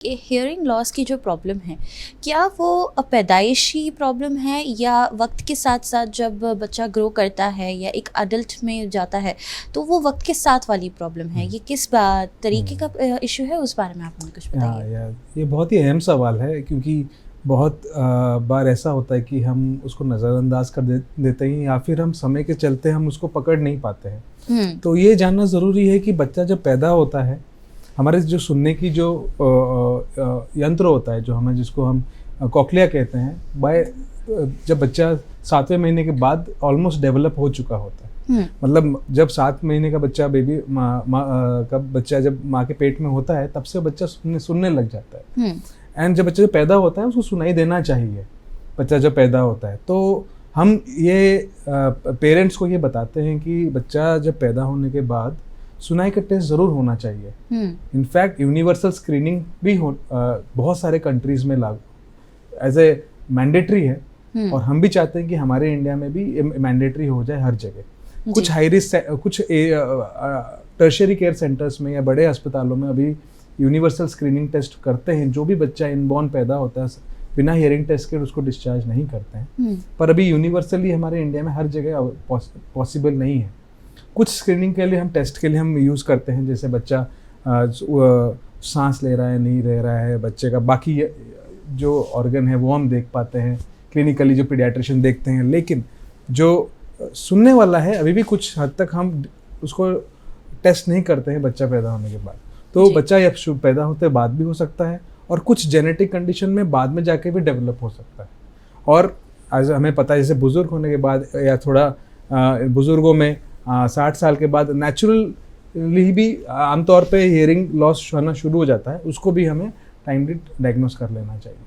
कि hearing loss की जो प्रॉब्लम है, क्या वो पैदाइशी प्रॉब्लम है या वक्त के साथ साथ जब बच्चा ग्रो करता है या एक अडल्ट में जाता है तो वो वक्त के साथ वाली प्रॉब्लम है? ये किस तरीके का इशू है, उस बारे में आप हमें कुछ हाँ बताइए। यार, ये बहुत ही अहम सवाल है क्योंकि बहुत बार ऐसा होता है कि हम उसको नज़रअंदाज कर देते हैं या फिर हम समय के चलते हम उसको पकड़ नहीं पाते हैं। हम्म। तो ये जानना ज़रूरी है कि बच्चा जब पैदा होता है, हमारे जो सुनने की जो यंत्र होता है, जो हमें जिसको हम कॉक्लिया कहते हैं, जब बच्चा 7वें महीने के बाद ऑलमोस्ट डेवलप हो चुका होता है। मतलब जब 7 महीने का बच्चा का बच्चा जब माँ के पेट में होता है, तब से बच्चा सुनने लग जाता है। एंड जब बच्चा पैदा होता है उसको सुनाई देना चाहिए, बच्चा जब पैदा होता है। तो हम ये पेरेंट्स को ये बताते हैं कि बच्चा जब पैदा होने के बाद सुनाई का टेस्ट ज़रूर होना चाहिए। इनफैक्ट यूनिवर्सल स्क्रीनिंग भी बहुत सारे कंट्रीज़ में लागू एज ए मैंडेटरी है, और हम भी चाहते हैं कि हमारे इंडिया में भी मैंडेटरी हो जाए हर जगह। कुछ हाई रिस्क, कुछ टर्शियरी केयर सेंटर्स में या बड़े अस्पतालों में अभी यूनिवर्सल स्क्रीनिंग टेस्ट करते हैं। जो भी बच्चा इनबॉर्न पैदा होता है बिना हियरिंग टेस्ट के उसको डिस्चार्ज नहीं करते हैं। पर अभी यूनिवर्सली हमारे इंडिया में हर जगह पॉसिबल नहीं है। कुछ स्क्रीनिंग के लिए हम टेस्ट के लिए हम यूज़ करते हैं, जैसे बच्चा सांस ले रहा है नहीं ले रहा है, बच्चे का बाकी जो ऑर्गन है वो हम देख पाते हैं क्लिनिकली, जो पीडियाट्रिशियन देखते हैं। लेकिन जो सुनने वाला है अभी भी कुछ हद तक हम उसको टेस्ट नहीं करते हैं बच्चा पैदा होने के बाद। तो बच्चा या पैदा होते बाद भी हो सकता है, और कुछ जेनेटिक कंडीशन में बाद में जाके भी डेवलप हो सकता है। और आज हमें पता है, जैसे बुज़ुर्ग होने के बाद या थोड़ा बुज़ुर्गों में 60 साल के बाद नेचुरली भी आमतौर पे हियरिंग लॉस होना शुरू हो जाता है, उसको भी हमें टाइमली डायग्नोस कर लेना चाहिए।